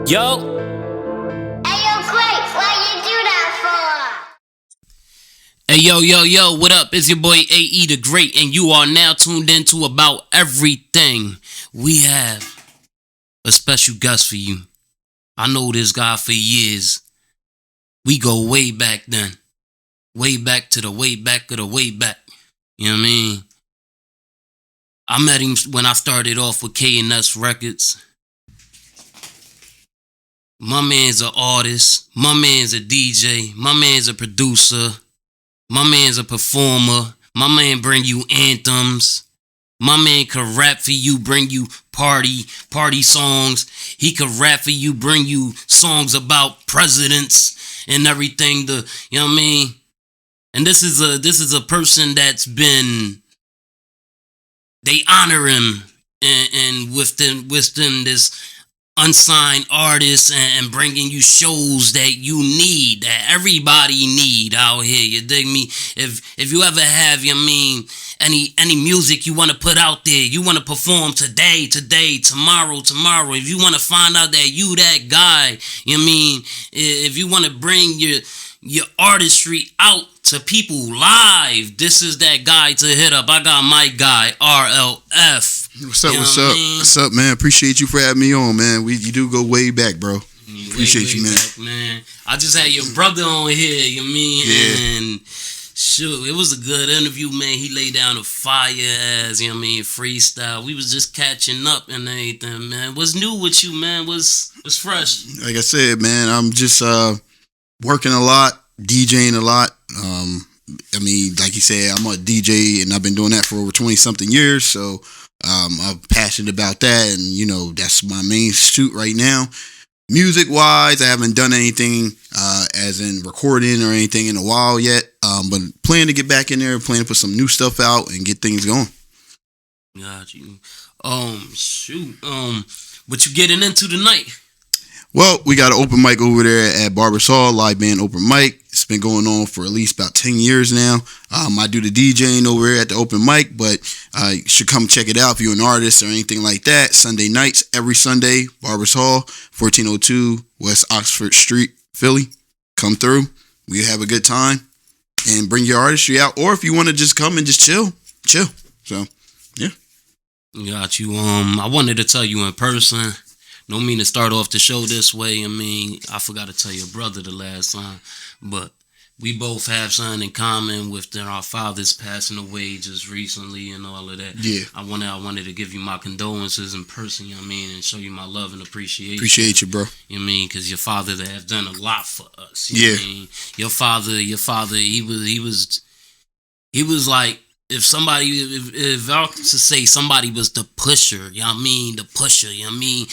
Yo. Hey, yo, Quake, why you do that Hey, yo, what up? It's your boy AE the Great, and you are now tuned into About Everything. We have a special guest for you. I know this guy for years. We go way back then. Way back to the way back of the way back. You know what I mean? I met him when I started off with K&S Records. My man's an artist. My man's a DJ. My man's a producer. My man's a performer. My man bring you anthems. My man could rap for you, bring you party songs. He could rap for you, bring you songs about presidents and everything. You know what I mean? And this is a person that's been, they honor him and within this unsigned artists and bringing you shows that you need, that everybody need out here. You dig me? If you ever have, you mean, any music you want to put out there, you want to perform today, tomorrow, if you want to find out that you that guy, you mean, if you want to bring your artistry out to people live, this is that guy to hit up. I got my guy, RLF. What's up, man? Appreciate you for having me on, man. You do go way back, bro. Appreciate you, man. Back, man. I just had your brother on here, you mean? Yeah. And sure, it was a good interview, man. He laid down a fire ass, you know what I mean, freestyle. We was just catching up and everything, man. What's new with you, man? What's fresh? Like I said, man, I'm just working a lot, DJing a lot. I mean, like you said, I'm a DJ and I've been doing that for over 20-something years, so I'm passionate about that, and you know, that's my main shoot right now. Music wise, I haven't done anything as in recording or anything in a while yet, but plan to get back in there, plan to put some new stuff out and get things going. Got you. Shoot. What you getting into tonight? Well, we got an open mic over there at Barbers Hall, live band open mic. It's been going on for at least about 10 years now. I do the DJing over here at the open mic, but you should come check it out if you're an artist or anything like that. Sunday nights, every Sunday, Barbers Hall, 1402 West Oxford Street, Philly. Come through. We have a good time and bring your artistry out. Or if you want to just come and just chill. So, yeah. Got you. I wanted to tell you in person. No mean to start off the show this way. I mean, I forgot to tell your brother the last time, but we both have something in common with our fathers passing away just recently and all of that. Yeah. I wanted to give you my condolences in person, you know what I mean, and show you my love and appreciation. Appreciate you, bro. You know what I mean? Because your father, they have done a lot for us. You know what I mean? Your father, he was like, if I was to say somebody was the pusher, you know what I mean, you know what I mean,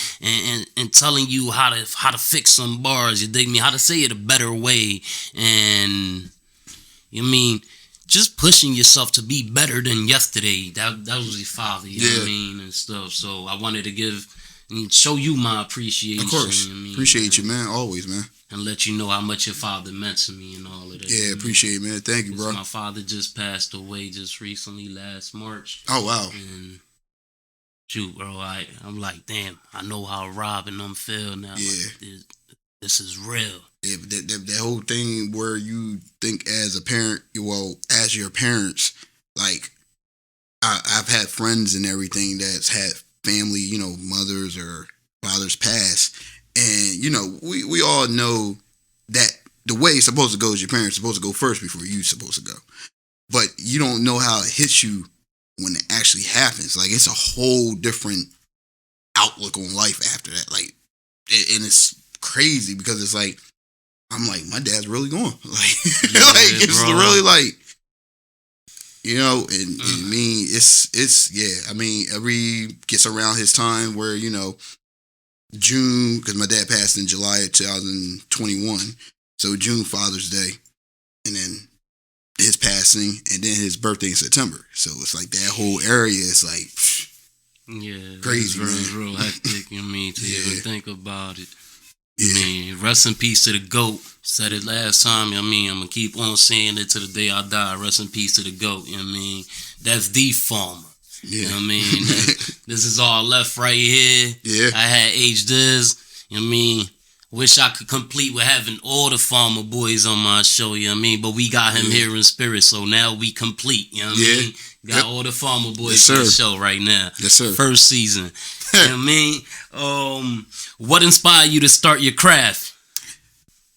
and telling you how to fix some bars, you dig me, how to say it a better way, and you know what I mean, just pushing yourself to be better than yesterday. That was your father, you know what I mean, and stuff. So I wanted to give and show you my appreciation. Of course, you know what I mean? Appreciate you, man. Always, man. And let you know how much your father meant to me and all of that. Yeah, appreciate it, man. Thank you, bro. My father just passed away just recently, last March. Oh, wow. And shoot, bro, I'm like, damn, I know how Rob and them feel now. Yeah. Like, this is real. Yeah, but that whole thing where you think as a parent, well, as your parents, like, I've had friends and everything that's had family, you know, mothers or fathers pass. And, you know, we all know that the way it's supposed to go is your parents are supposed to go first before you're supposed to go. But you don't know how it hits you when it actually happens. Like, it's a whole different outlook on life after that. Like, and it's crazy because it's like, I'm like, my dad's really gone. Like, Yeah, like it's bro. really like, you know, and I mean, it's yeah. I mean, every gets around his time where, you know, June, because my dad passed in July of 2021, so June, Father's Day, and then his passing, and then his birthday in September. So it's like that whole area is like, Yeah, crazy, it's man. real hectic, you know what I mean, to Yeah. even think about it. yeah, I mean, rest in peace to the GOAT. Said it last time, you know what I mean? I'm going to keep on saying it to the day I die. Rest in peace to the GOAT, you know what I mean? That's the farmer. yeah. You know what I mean? This is all left right here. Yeah. I had H. Diz. You know what I mean? Wish I could complete with having all the Farmer Boys on my show, you know what I mean? But we got him here in spirit, so now we complete, you know what I mean? Got all the Farmer Boys on the show right now. Yes, sir. First season. You know what I mean? What inspired you to start your craft?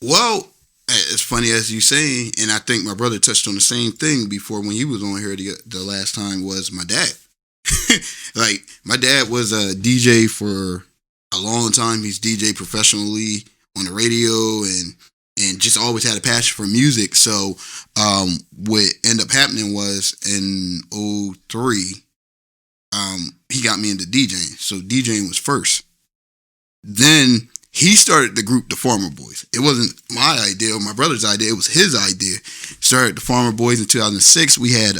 Well, as funny as you say, and I think my brother touched on the same thing before when he was on here the last time, was my dad. Like, my dad was a DJ for a long time. He's DJ professionally on the radio and just always had a passion for music. So what ended up happening was in '03, he got me into DJing. So DJing was first. Then he started the group The Farmer Boys. It wasn't my idea or my brother's idea. It was his idea. Started The Farmer Boys in 2006. We had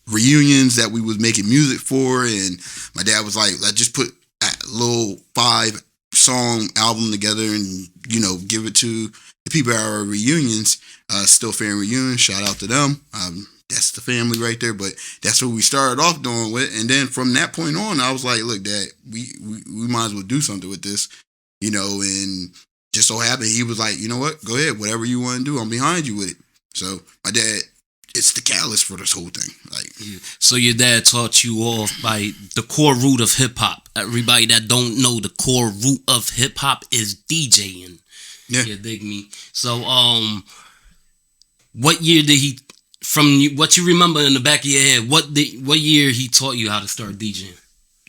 reunions that we was making music for, and my dad was like, let's just put a little 5-song album together and, you know, give it to the people at our reunions. Still Fan Reunion, shout out to them. That's the family right there, but that's what we started off doing with. And then from that point on, I was like, look, Dad, we might as well do something with this, you know. And just so happened, he was like, you know what, go ahead, whatever you want to do, I'm behind you with it. So my dad, it's the catalyst for this whole thing. Like, so your dad taught you off by the core root of hip hop. Everybody that don't know, the core root of hip hop is DJing. Yeah, you dig me? So, what year did he? From what you remember in the back of your head, what year he taught you how to start DJing?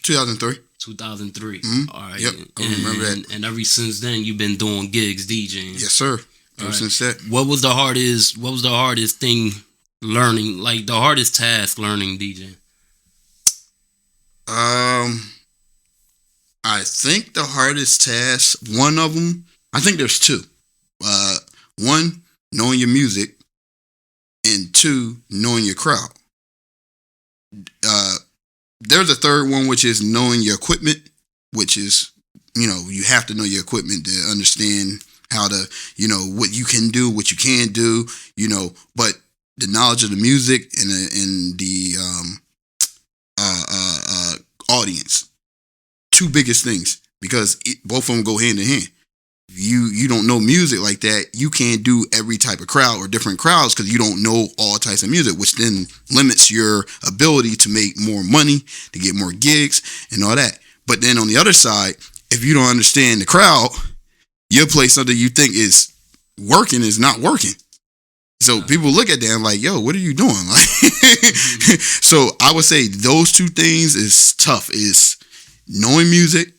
2003. 2003. Mm-hmm. All right. Yep, I remember that. And ever since then, you've been doing gigs DJing. Yes, sir. Ever since that. What was the hardest thing learning? Like the hardest task learning DJing? I think the hardest task, one of them, I think there's two. One, knowing your music. And two, knowing your crowd. There's a third one, which is knowing your equipment, which is, you know, you have to know your equipment to understand how to, you know, what you can do, what you can't do, you know. But the knowledge of the music and the audience, two biggest things, because both of them go hand in hand. You don't know music like that, you can't do every type of crowd or different crowds because you don't know all types of music, which then limits your ability to make more money, to get more gigs and all that. But then on the other side, if you don't understand the crowd, you'll play something you think is working is not working. So people look at them like, yo, what are you doing? Like, so I would say those two things is tough, is knowing music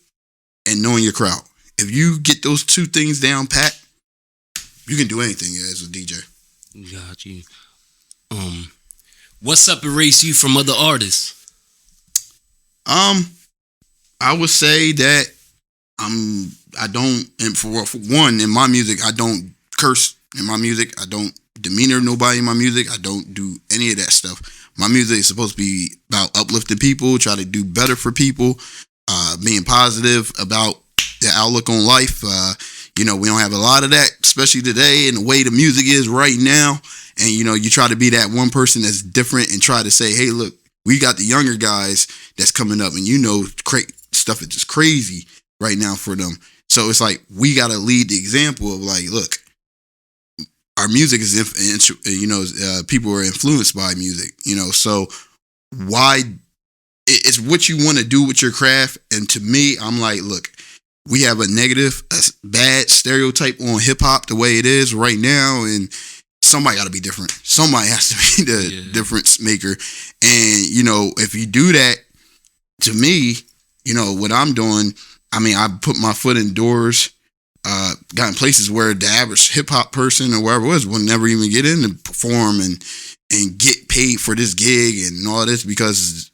and knowing your crowd. If you get those two things down pat, you can do anything as a DJ. Got you. What separates you from other artists? I would say that I don't, and for one, in my music, I don't curse in my music. I don't demeanor nobody in my music. I don't do any of that stuff. My music is supposed to be about uplifting people, try to do better for people, being positive about the outlook on life. You know, we don't have a lot of that, especially today and the way the music is right now. And, you know, you try to be that one person that's different and try to say, hey, look, we got the younger guys that's coming up, and you know, stuff is just crazy right now for them. So it's like, we got to lead the example of like, look, our music is, people are influenced by music, you know, so why it's what you want to do with your craft. And to me, I'm like, look, we have a bad stereotype on hip hop the way it is right now, and somebody got to be different. Somebody has to be the difference maker. And, you know, if you do that, to me, you know, what I'm doing, I mean, I put my foot in doors, got in places where the average hip hop person or wherever it was would never even get in to perform and get paid for this gig and all this, because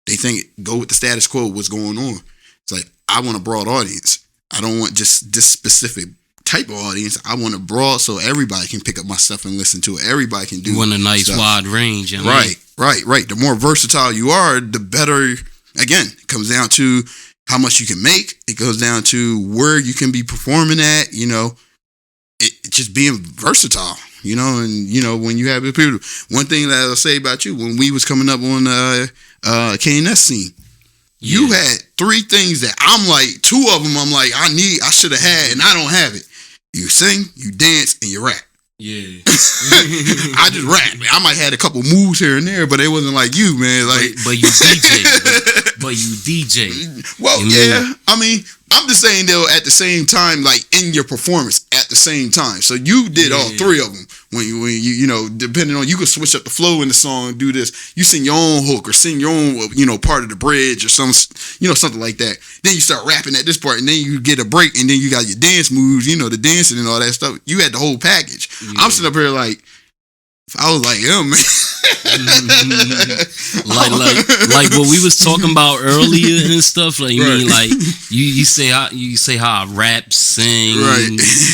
they think go with the status quo, what's going on. It's like, I want a broad audience. I don't want just this specific type of audience. I want a broad, so everybody can pick up my stuff and listen to it. Everybody can do it. You want a nice stuff. Wide range. You know right. The more versatile you are, the better. Again, it comes down to how much you can make. It goes down to where you can be performing at, you know. It just being versatile, you know. And, you know, when you have people, one thing that I'll say about you, when we was coming up on KNS scene, You had 3 things that I'm like, 2 of them I'm like, I should have had, and I don't have it. You sing, you dance, and you rap. Yeah. I just rap. I might have had a couple moves here and there, but it wasn't like you, man. Like, but you DJ. But you DJ. Well, yeah. I mean, I'm just saying though, at the same time, like in your performance at the same time. So you did all 3 of them. When you know, depending on, you could switch up the flow in the song, do this. You sing your own hook or sing your own, you know, part of the bridge or something like that. Then you start rapping at this part, and then you get a break, and then you got your dance moves, you know, the dancing and all that stuff. You had the whole package. Yeah. I'm sitting up here like, I was like, yeah, man. like what we was talking about earlier and stuff. Like, you mean, like you say how I rap, sing,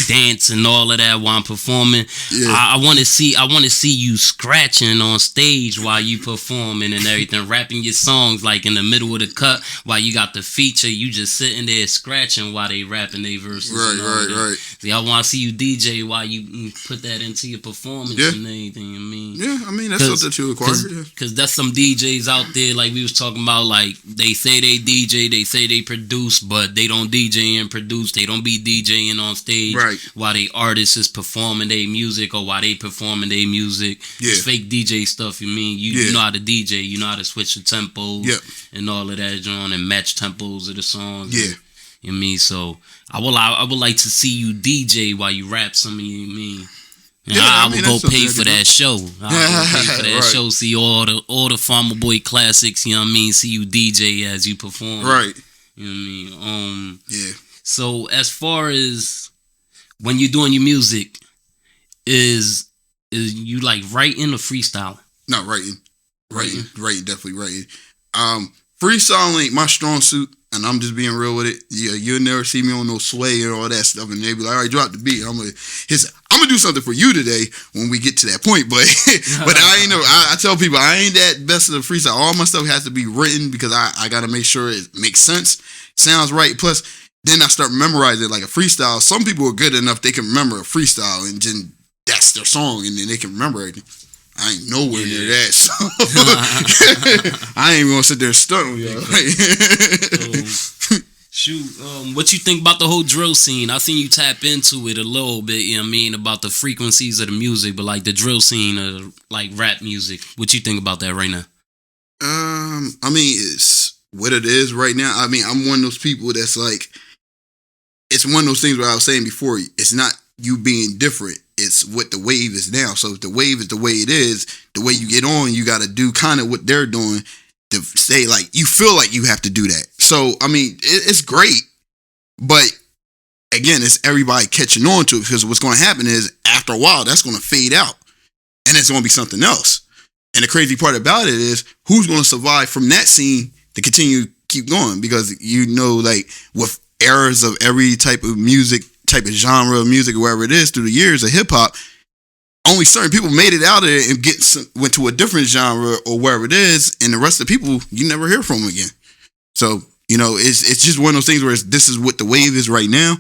dance, and all of that while I'm performing. Yeah. I want to see you scratching on stage while you performing and everything, rapping your songs like in the middle of the cut while you got the feature. You just sitting there scratching while they rapping their verses. Right. See, I want to see you DJ while you put that into your performance and everything. I mean, that's something to acquire. Because that's some DJs out there, like we was talking about, like they say they DJ, they say they produce, but they don't DJ and produce. They don't be DJing on stage while they artists is performing their music or while they performing their music. Yeah. It's fake DJ stuff. You mean you know how to DJ, you know how to switch the tempos and all of that, John, and match tempos of the songs. Yeah. You know what I mean? So I would like to see you DJ while you rap some of you mean. Yeah, I would go pay for that show. Show, see all the Farmer Boy classics, you know what I mean? See you DJ as you perform. Right. You know what I mean? Yeah. So as far as when you're doing your music, is you like writing or freestyling? No, writing, definitely writing. Freestyling ain't my strong suit. And I'm just being real with it. Yeah, you'll never see me on no sway or all that stuff. And they be like, all right, drop the beat. I'm gonna do something for you today when we get to that point. But I ain't know. I tell people I ain't that best of the freestyle. All my stuff has to be written because I gotta make sure it makes sense, sounds right. Plus, then I start memorizing like a freestyle. Some people are good enough they can remember a freestyle and then that's their song and then they can remember it. I ain't nowhere near that, so I ain't even gonna sit there and stunt on y'all. What you think about the whole drill scene? I seen you tap into it a little bit, you know what I mean, about the frequencies of the music, but like the drill scene of like rap music. What you think about that right now? I mean, it's what it is right now. I mean, I'm one of those people that's like, it's one of those things where I was saying before, it's not you being different. It's what the wave is now. So if the wave is the way it is, the way you get on, you got to do kind of what they're doing to say like, you feel like you have to do that. So, I mean, it's great, but again, it's everybody catching on to it because what's going to happen is after a while, that's going to fade out and it's going to be something else. And the crazy part about it is who's going to survive from that scene to continue keep going because you know, like with eras of every type of music, type of genre of music, or wherever it is through the years of hip hop, only certain people made it out of it and went to a different genre or wherever it is, and the rest of the people you never hear from again. So, you know, it's just one of those things where this is what the wave is right now.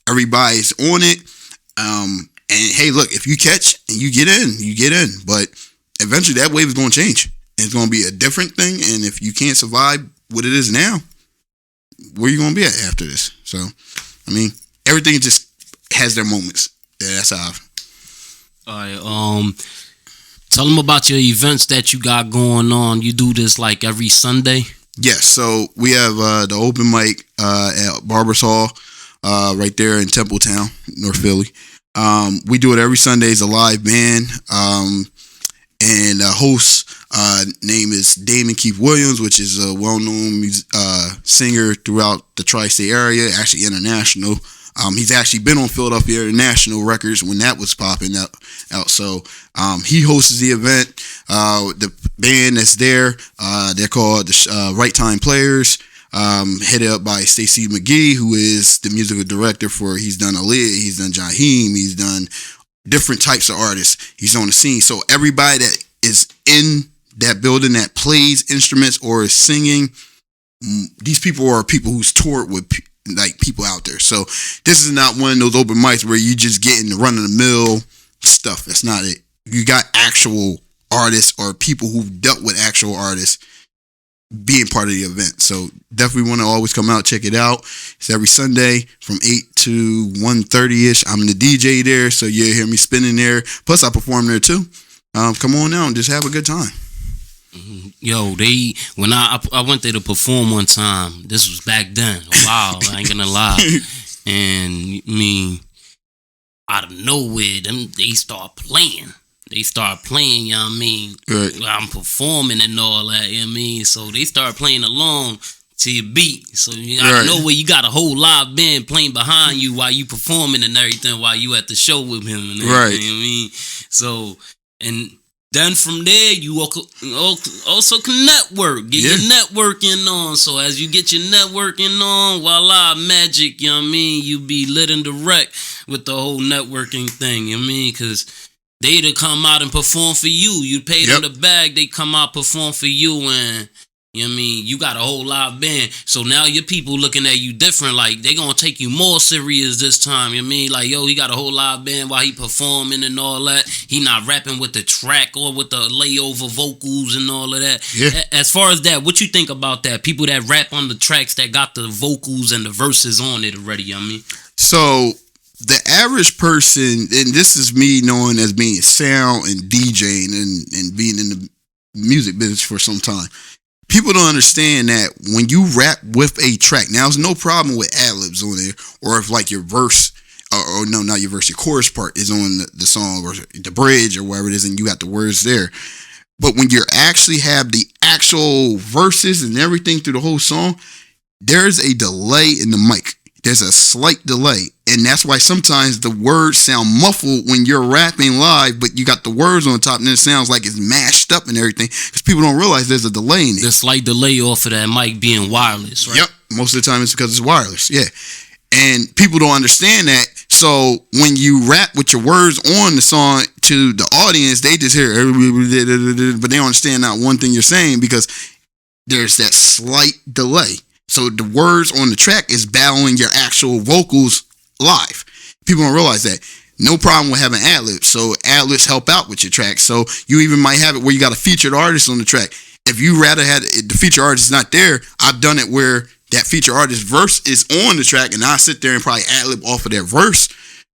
Everybody's on it. And hey, look, if you catch and you get in. But eventually that wave is going to change. It's going to be a different thing. And if you can't survive what it is now, where you going to be at after this? So, I mean, everything just has their moments. Yeah, that's how. All right. Tell them about your events that you got going on. You do this like every Sunday? Yes. So we have the open mic at Barber's Hall right there in Templetown, North Philly. We do it every Sunday. It's a live band. And host name is Damon Keith Williams, which is a well-known singer throughout the tri-state area, actually international. He's actually been on Philadelphia International Records when that was popping out. So he hosts the event. The band that's there, they're called the Right Time Players, headed up by Stacey McGee, who is the musical director for, he's done Aaliyah, he's done Jaheim, he's done different types of artists. He's on the scene. So everybody that is in that building that plays instruments or is singing, these people are people who's toured with like people out there. So this is not one of those open mics where you just getting the run of the mill stuff. That's not it. You got actual artists or people who've dealt with actual artists being part of the event. So definitely want to always come out, check it out. It's every Sunday from 8 to 1:30ish. I'm the DJ there, so you'll hear me spinning there. Plus, I perform there too. Come on out and just have a good time. Yo, when I went there to perform one time, this was back then. Wow, I ain't gonna lie. And I mean, out of nowhere, they start playing. They start playing, you know what I mean? Right. I'm performing and all that, you know what I mean? So they start playing along to your beat. So out of nowhere, you got a whole live band playing behind you while you performing and everything, while you at the show with him and everything, Right. you know what I mean? So, and then from there, you also can network. Get your networking on. So as you get your networking on, voila, magic, you know what I mean? You be lit and direct with the whole networking thing, you know what I mean? Because they to come out and perform for you. You pay them the bag, they come out perform for you, and you know what I mean? You got a whole live band. So now your people looking at you different. Like, they gonna take you more serious this time. You know what I mean? Like, yo, he got a whole live band while he performing and all that. He not rapping with the track or with the layover vocals and all of that. Yeah. As far as that, what you think about that? People that rap on the tracks that got the vocals and the verses on it already, you know what I mean? So the average person, and this is me knowing as being sound and DJing and being in the music business for some time. People don't understand that when you rap with a track, now there's no problem with ad-libs on there, or if like your verse, or no, not your verse, your chorus part is on the song or the bridge or whatever it is, and you got the words there. But when you actually have the actual verses and everything through the whole song, there's a delay in the mic. There's a slight delay. And that's why sometimes the words sound muffled when you're rapping live, but you got the words on top and it sounds like it's mashed up and everything, because people don't realize there's a delay in it. The slight delay off of that mic being wireless, right? Yep. Most of the time it's because it's wireless. Yeah. And people don't understand that. So when you rap with your words on the song to the audience, they just hear, but they don't understand not one thing you're saying because there's that slight delay. So the words on the track is battling your actual vocals live. People don't realize that. No problem with having ad-libs. So ad-libs help out with your track. So you even might have it where you got a featured artist on the track. If you rather had the featured artist not there, I've done it where that featured artist verse is on the track and I sit there and probably ad-lib off of that verse,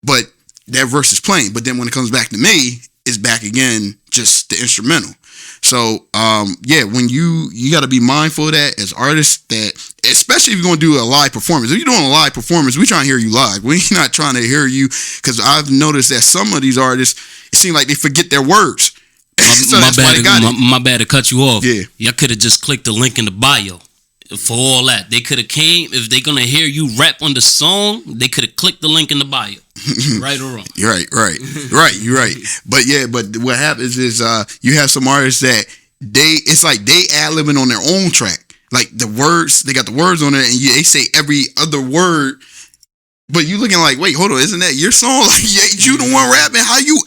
but that verse is playing. But then when it comes back to me, it's back again, just the instrumental. So, when you got to be mindful of that as artists, that especially if you're going to do a live performance. If you're doing a live performance, we're trying to hear you live. We're not trying to hear you, because I've noticed that some of these artists, it seems like they forget their words. So my bad to cut you off. Yeah. Y'all could have just clicked the link in the bio. For all that, they could have came. If they're gonna hear you rap on the song, they could have clicked the link in the bio. Right or wrong? You're right. You're right. But what happens is you have some artists that it's like they ad-libbing on their own track. Like the words, they got the words on it, and they say every other word. But you looking like, wait, hold on, isn't that your song? Like, you the one rapping? How you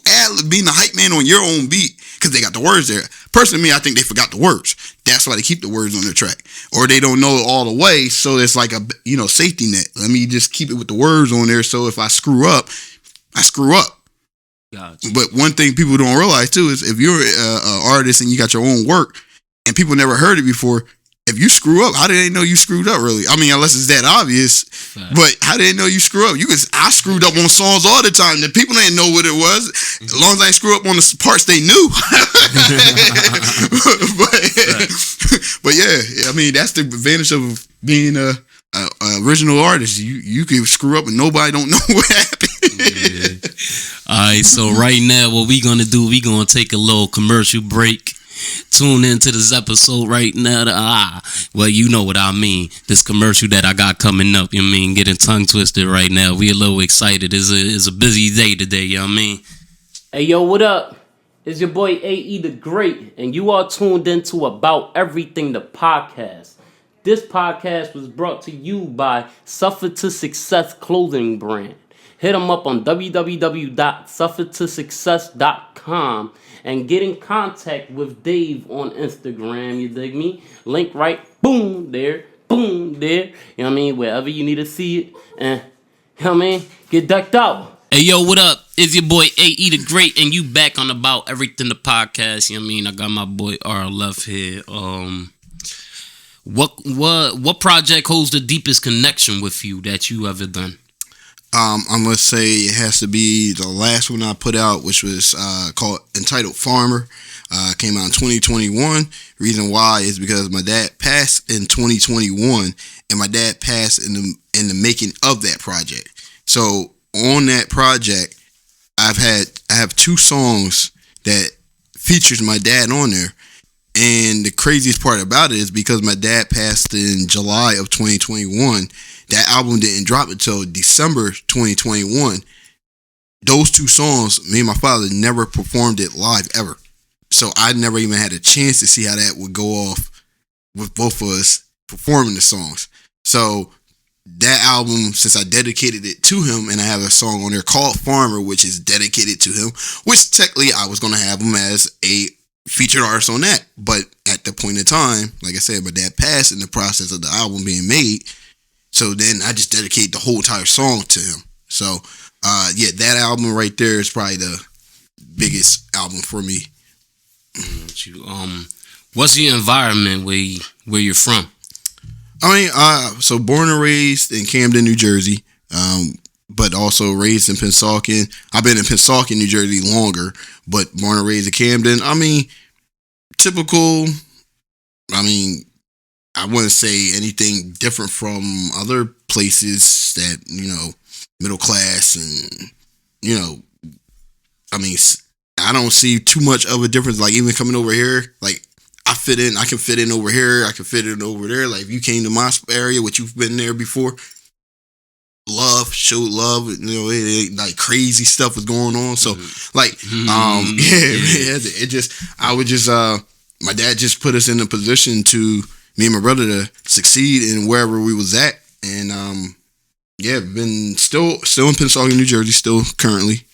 being the hype man on your own beat? Because they got the words there. Personally, I think they forgot the words. That's why they keep the words on their track, or they don't know it all the way. So it's like a safety net. Let me just keep it with the words on there. So if I screw up, I screw up. Gotcha. But one thing people don't realize too is if you're an artist and you got your own work and people never heard it before, if you screw up, how did they know you screwed up? Really? I mean, unless it's that obvious. Right. But how did they know you screw up? I screwed up on songs all the time. The people didn't know what it was. As long as I screw up on the parts they knew. but yeah, I mean, that's the advantage of being a original artist. You can screw up and nobody don't know what happened. Yeah. All right, so right now, what we gonna do? We gonna take a little commercial break. Tune into this episode right now. Well, you know what I mean. This commercial that I got coming up, you know what I mean? Getting tongue twisted right now. We a little excited. It's a busy day today, you know what I mean? Hey, yo, what up? It's your boy AE the Great, and you are tuned into About Everything, the podcast. This podcast was brought to you by Suffer to Success clothing brand. Hit them up on www.suffertosuccess.com and get in contact with Dave on Instagram, you dig me? Link right, boom, there. You know what I mean? Wherever you need to see it. And, you know what I mean? Get decked out. Hey, yo, what up? It's your boy AE the Great, and you back on About Everything, the podcast. You know what I mean? I got my boy RLF here. What project holds the deepest connection with you that you ever done? I'm gonna say it has to be the last one I put out, which was called entitled Farmer. Came out in 2021. Reason why is because my dad passed in 2021, and my dad passed in the making of that project. So on that project, I have 2 songs that features my dad on there. And the craziest part about it is because my dad passed in July of 2021, that album didn't drop until December 2021. Those 2 songs, me and my father never performed it live ever. So I never even had a chance to see how that would go off with both of us performing the songs. So that album, since I dedicated it to him, and I have a song on there called Farmer, which is dedicated to him, which technically I was going to have him as a featured artist on that. But at the point in time, like I said, my dad passed in the process of the album being made. So then I just dedicated the whole entire song to him. So yeah, that album right there is probably the biggest album for me. What's the environment where you're from? I mean, so born and raised in Camden, New Jersey, but also raised in Pennsauken. I've been in Pennsauken, New Jersey longer, but born and raised in Camden. I mean, typical. I mean, I wouldn't say anything different from other places that, middle class and, I mean, I don't see too much of a difference. Like even coming over here, like I can fit in over here. I can fit in over there. Like if you came to my area, which you've been there before, showed love, like crazy stuff was going on. So my dad just put us in a position to, me and my brother, to succeed in wherever we was at. And, been still in Pennsauken, New Jersey, still currently.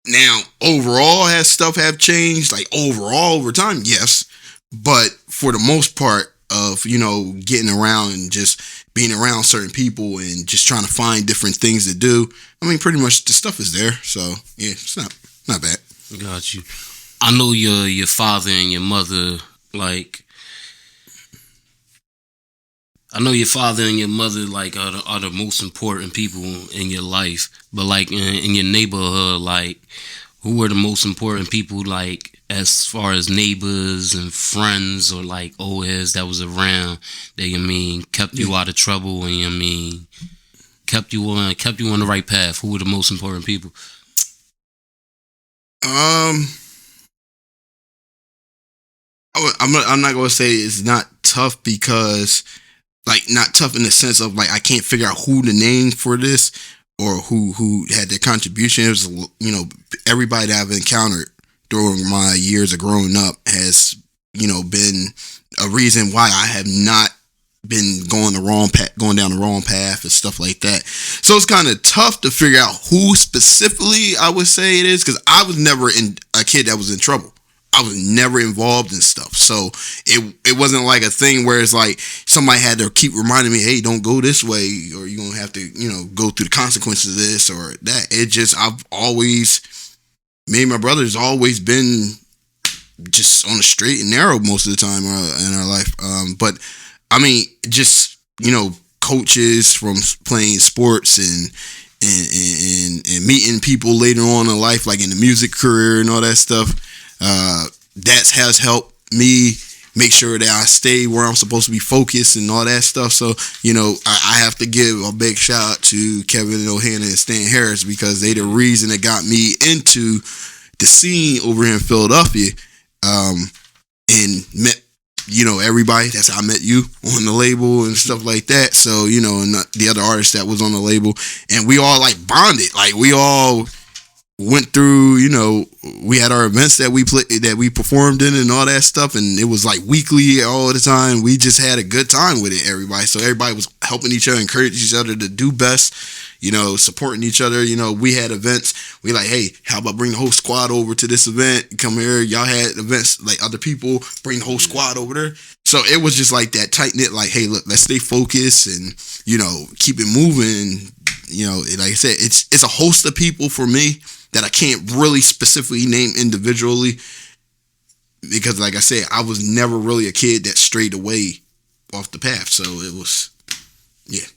Now overall, has stuff have changed? Like overall over time, yes. But for the most part of, getting around and just being around certain people and just trying to find different things to do, I mean, pretty much the stuff is there. So yeah, it's not bad. Got you. I know your father and your mother, like, are the most important people in your life. But like in your neighborhood, like, who are the most important people, like as far as neighbors and friends or like old heads that was around that kept you out of trouble and kept you on the right path? Who were the most important people? I'm not gonna say it's not tough because, like, not tough in the sense of like I can't figure out who to name for this or who had their contribution. It was, everybody that I've encountered during my years of growing up has, been a reason why I have not been going down the wrong path and stuff like that. So it's kind of tough to figure out who specifically I would say it is, because I was never a kid that was in trouble. I was never involved in stuff. So it wasn't like a thing where it's like somebody had to keep reminding me, hey, don't go this way, or you're going to have to, go through the consequences of this or that. Me and my brother's always been just on the straight and narrow most of the time in our life. But I mean, just, coaches from playing sports and meeting people later on in life, like in the music career and all that stuff. That has helped me make sure that I stay where I'm supposed to be focused and all that stuff. So, I have to give a big shout out to Kevin O'Hanna and Stan Harris, because they the reason that got me into the scene over here in Philadelphia, and met, everybody. That's how I met you on the label and stuff like that. So, and the other artists that was on the label, and we all like bonded. Like we all went through, we had our events that we performed in and all that stuff, and it was like weekly all the time. We just had a good time with it, everybody. So everybody was helping each other, encouraging each other to do best, supporting each other. We had events. We like, hey, how about bring the whole squad over to this event? Come here. Y'all had events like other people, bring the whole squad over there. So it was just like that tight knit, like, hey, look, let's stay focused and, keep it moving. And, like I said, it's a host of people for me that I can't really specifically name individually, because like I said, I was never really a kid that strayed away off the path. So it was, yeah.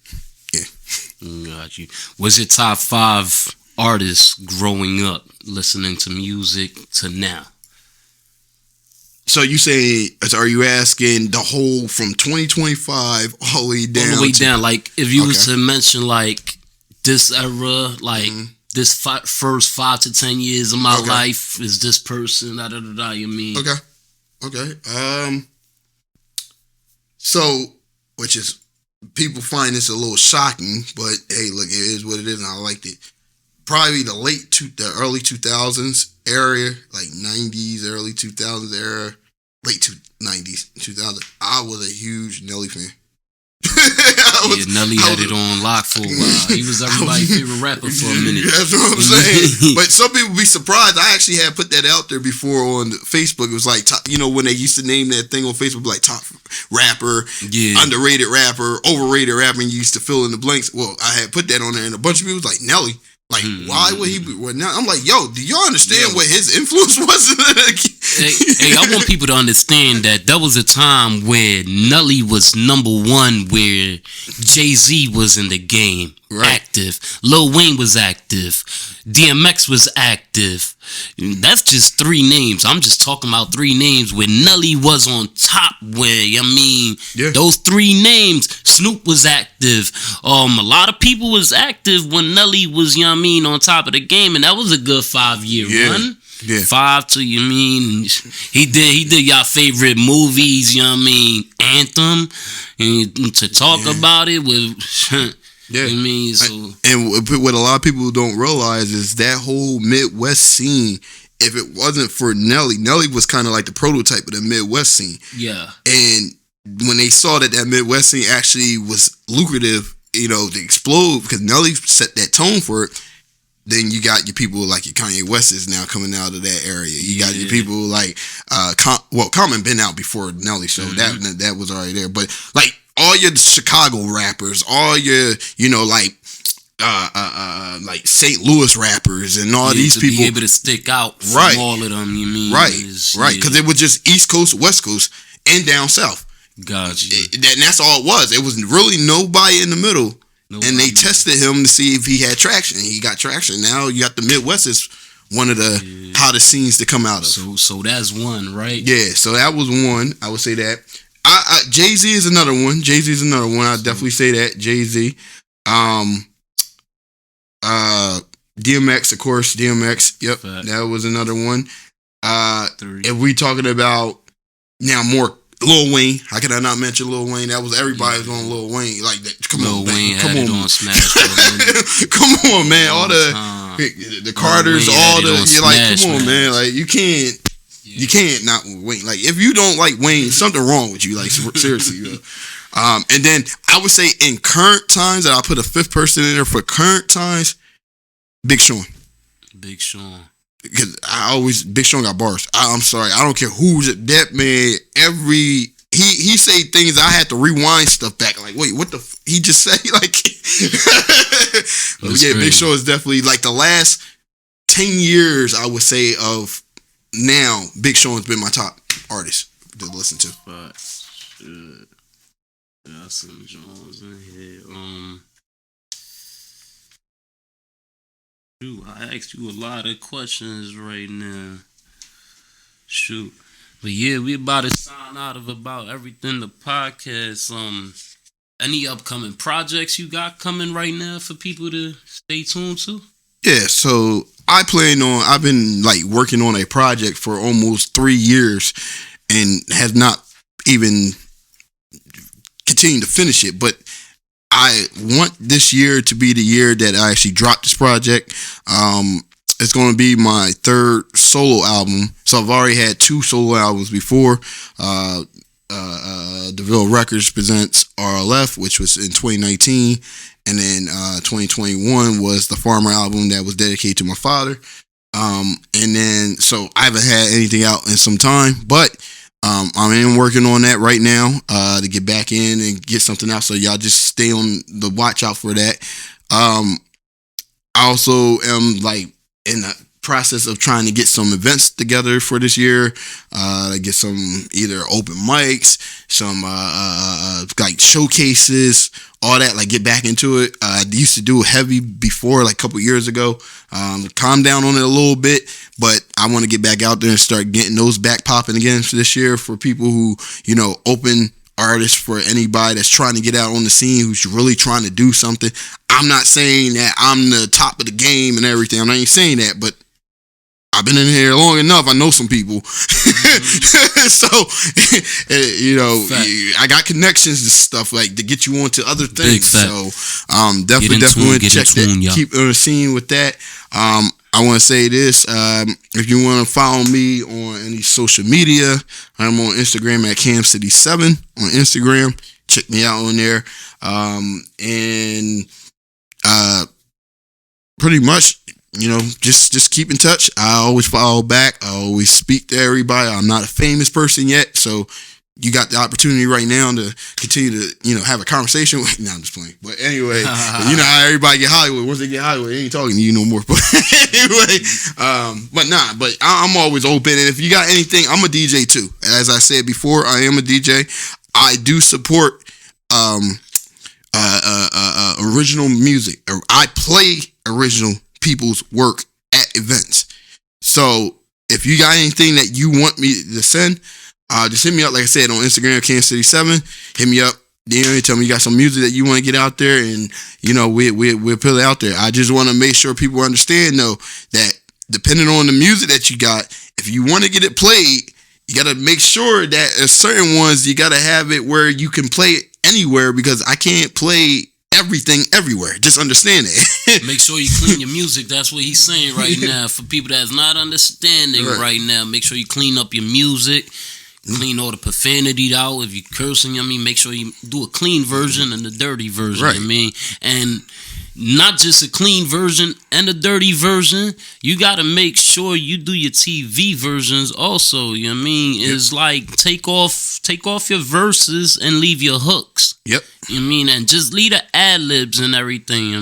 Got you. Was your top 5 artists growing up listening to music to now? So you say, are you asking the whole from 2025 all the way down? All the way down. Like, if you was to mention, like, this era, like, this first 5 to 10 years of my life is this person, da-da-da-da, you mean? Okay. So, which is, people find this a little shocking, but hey, look, it is what it is, and I liked it. Probably the early 2000s area, like 90s, early 2000s era, late 90s, 2000. I was a huge Nelly fan. Nelly had it on lock for a while. He was everybody's favorite rapper for a minute. That's what I'm saying. But some people be surprised. I actually had put that out there before on Facebook. It was like, when they used to name that thing on Facebook, like top rapper, underrated rapper, overrated rapper, and you used to fill in the blanks. Well, I had put that on there, and a bunch of people was like, Nelly. Like, why would he be? Well, now I'm like, yo, do y'all understand what his influence was? hey, I want people to understand that was a time where Nelly was number 1, where Jay-Z was in the game, active. Lil Wayne was active. DMX was active. That's just 3 names. I'm just talking about 3 names where Nelly was on top. Those 3 names. Snoop was active. A lot of people was active when Nelly was, on top of the game, and that was a good 5-year run. Yeah. 5 to he did y'all favorite movies, Anthem, and to talk about it with so. And what a lot of people don't realize is that whole Midwest scene, if it wasn't for Nelly was kind of like the prototype of the Midwest scene. Yeah. And when they saw that Midwest scene actually was lucrative, to explode, because Nelly set that tone for it, then you got your people like your Kanye West is now coming out of that area. You got your people like Common been out before Nelly, so that was already there. But like all your Chicago rappers, all your like St. Louis rappers and all these people be able to stick out from all of them. Right, because it was just East Coast, West Coast, and down South. Gotcha. And that's all it was. It was really nobody in the middle. And they tested him to see if he had traction. He got traction. Now you got the Midwest is one of the hottest scenes to come out of. So that's one, right? Yeah. So that was one. I would say that. Jay-Z is another one. I'd definitely say that. Jay-Z. DMX, of course. DMX. Yep. Fact. That was another one. 3. If we talking about now more Lil Wayne, how could I not mention Lil Wayne? That was everybody was on Lil Wayne. Like that. Lil Wayne had it on Smash. Come on, man. All the Carters, all the you're like, come on, man. Like you can't not Wayne. Like if you don't like Wayne, something wrong with you. Like seriously. And then I would say in current times, that I'll put a 5th person in there for current times. Big Sean. Because Big Sean got bars. I'm sorry, I don't care who's it. That man, he say things I had to rewind stuff back. Like, wait, what the? He just say like, Big Sean is definitely like the last 10 years. I would say of now, Big Sean's been my top artist to listen to. But yeah, some Jones in here. Shoot, I asked you a lot of questions right now. Shoot. But yeah, we about to sign out of about everything the podcast. Any upcoming projects you got coming right now for people to stay tuned to? Yeah, so I've been like working on a project for almost 3 years and have not even continued to finish it, but I want this year to be the year that I actually drop this project. It's going to be my 3rd solo album. So I've already had 2 solo albums before. DeVille Records presents RLF, which was in 2019. And then 2021 was the Farmer album that was dedicated to my father. And then, so I haven't had anything out in some time, but I'm working on that right now to get back in and get something out. So y'all just stay on the watch out for that. I also am like in the process of trying to get some events together for this year, get some either open mics, some like showcases, all that, like get back into it. I used to do heavy before, like a couple years ago. Calm down on it a little bit, but I want to get back out there and start getting those back popping again for this year for people who, open artists, for anybody that's trying to get out on the scene, who's really trying to do something. I'm not saying that I'm the top of the game and everything. I'm not even saying that, but I've been in here long enough. I know some people. So, I got connections and stuff like to get you onto other things. So, definitely want to check that. Keep on the scene with that. I want to say this. If you want to follow me on any social media, I'm on Instagram at CamCity7 on Instagram. Check me out on there. And pretty much, just keep in touch. I always follow back. I always speak to everybody. I'm not a famous person yet, so you got the opportunity right now to continue to, have a conversation with. No, I'm just playing. But anyway, you know how everybody get Hollywood. Once they get Hollywood, they ain't talking to you no more. But anyway, but I'm always open. And if you got anything, I'm a DJ too. As I said before, I am a DJ. I do support original music. I play original people's work at events. So if you got anything that you want me to send, just hit me up, like I said, on Instagram, CamCity7. Hit me up. Tell me you got some music that you want to get out there, and we'll put it out there. I just want to make sure people understand, though, that depending on the music that you got, if you want to get it played, you got to make sure that certain ones you got to have it where you can play it anywhere, because I can't play everything everywhere. Just understand that. Make sure you clean your music. That's what he's saying right now. For people that's not understanding right now, make sure you clean up your music. Clean all the profanity out. If you're cursing, make sure you do a clean version and a dirty version. Right. And not just a clean version and a dirty version. You got to make sure you do your TV versions also. It's like take off your verses and leave your hooks. Yep. And just leave the ad-libs and everything,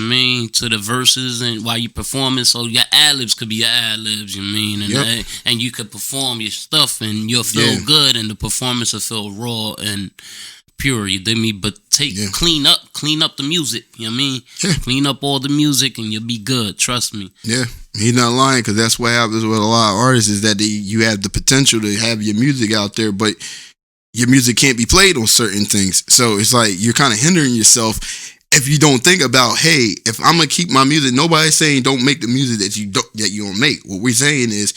to the verses and while you're performing, so your ad-libs could be your ad-libs, and you could perform your stuff and you'll feel good and the performance will feel raw and pure, you dig me? But clean up the music, Clean up all the music and you'll be good, trust me. Yeah, he's not lying, because that's what happens with a lot of artists, is that you have the potential to have your music out there, but your music can't be played on certain things. So it's like you're kind of hindering yourself if you don't think about, hey, if I'm gonna keep my music, nobody's saying don't make the music that you don't make. What we're saying is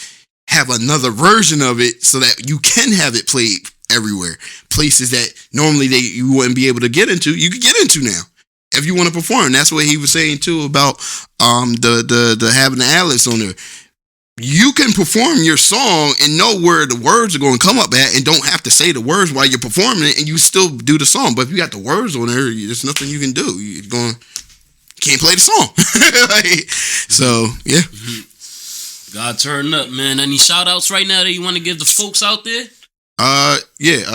have another version of it so that you can have it played everywhere. Places that normally you wouldn't be able to get into, you could get into now if you want to perform. That's what he was saying too about the having the ad-libs on there. You can perform your song and know where the words are going to come up at, and don't have to say the words while you're performing it, and you still do the song. But if you got the words on there, there's nothing you can do. Can't play the song. So yeah. God turn up, man. Any shout outs right now that you want to give the folks out there?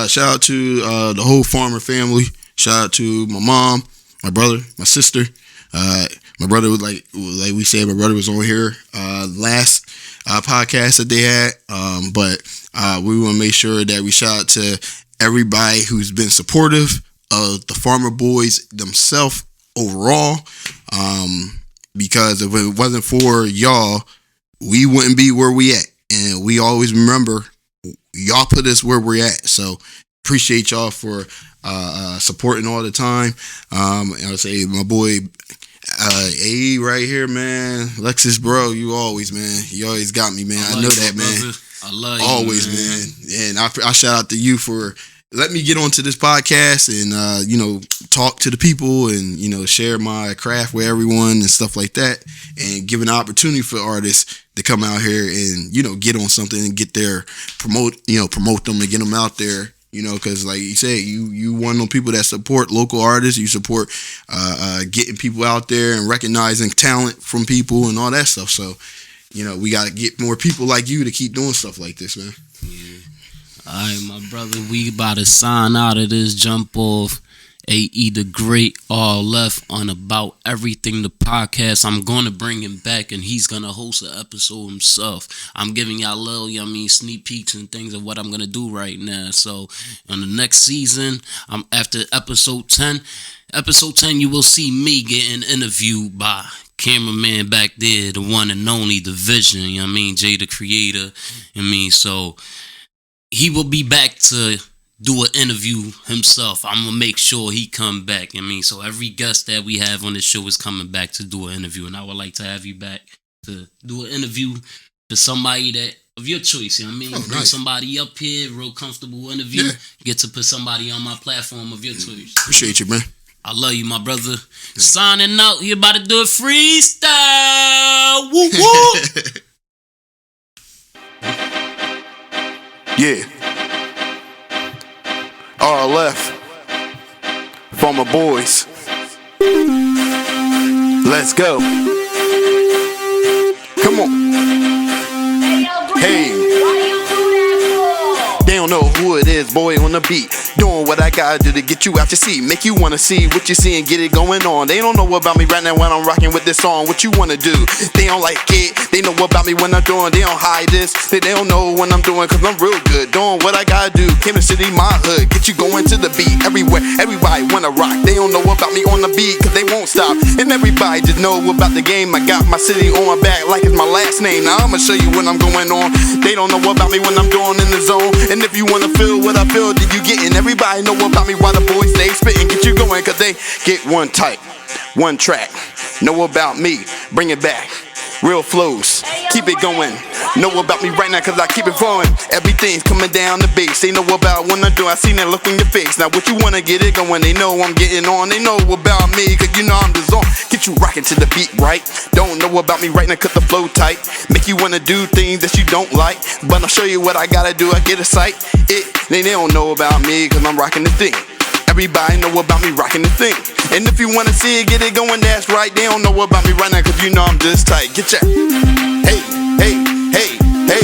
Shout out to the whole Farmer family. Shout out to my mom, my brother, my sister. My brother was like we said, my brother was on here last podcast that they had. But we want to make sure that we shout out to everybody who's been supportive of the Farmer Boys themselves overall. Because if it wasn't for y'all, we wouldn't be where we at. And we always remember y'all put us where we're at. So appreciate y'all for supporting all the time. I would say my boy A right here, man. Lexus, bro, you always got me, man. I know that, man. Brother. I love you, always, man. And I shout out to you for letting me get onto this podcast and talk to the people and share my craft with everyone and stuff like that, and give an opportunity for artists to come out here and get on something and get their promote them and get them out there. Because like you said, you one of those people that support local artists. You support getting people out there and recognizing talent from people and all that stuff. So, we got to get more people like you to keep doing stuff like this, man. Yeah. All right, my brother, we about to sign out of this jump off. AE the Great, RLF on About Everything, the podcast. I'm going to bring him back and he's going to host an episode himself. I'm giving y'all little, sneak peeks and things of what I'm going to do right now. So, on the next season, after episode 10, you will see me getting interviewed by cameraman back there, the one and only, the Vision, Jay the Creator, so he will be back to do an interview himself. I'm gonna make sure he come back. So every guest that we have on the show is coming back to do an interview, and I would like to have you back to do an interview to somebody that of your choice. Bring nice. Somebody up here, real comfortable interview. Yeah. Get to put somebody on my platform of your choice. Appreciate you, man. I love you, my brother. Yeah. Signing out. You about to do a freestyle. Woo woo. Yeah. RLF for my boys. Let's go. Come on. Hey. They don't know who it is, boy, on the beat. Doing what I gotta do to get you out your seat. Make you wanna see what you see and get it going on. They don't know about me right now when I'm rocking with this song. What you wanna do? They don't like it. They know about me when I'm doing. They don't hide this. They don't know when I'm doing, cause I'm real good. Doing what I gotta do. Kansas City, my hood. Get you going to the beat. Everywhere, everybody wanna rock. They don't know about me on the beat, cause they won't stop. And everybody just know about the game. I got my city on my back like it's my last name. Now I'ma show you when I'm going on. They don't know about me when I'm doing in the zone. And if you wanna feel what I feel, then you getting. Everybody know about me while the boys stay spitting. Get you going, cause they get one type, one track. Know about me, bring it back. Real flows, keep it going. Know about me right now, cause I keep it flowing. Everything's coming down the bass. They know about when I do. I seen that look on your face. Now what you wanna get it going? They know I'm getting on. They know about me, cause you know I'm the zone. Get you rocking to the beat, right? Don't know about me right now, cause the flow tight. Make you wanna do things that you don't like. But I'll show you what I gotta do. I get a sight. They don't know about me, cause I'm rocking the thing. Everybody know about me rocking the thing. And if you wanna see it, get it going, that's right. They don't know about me right now, cause you know I'm just tight. Get your hey, hey, hey, hey.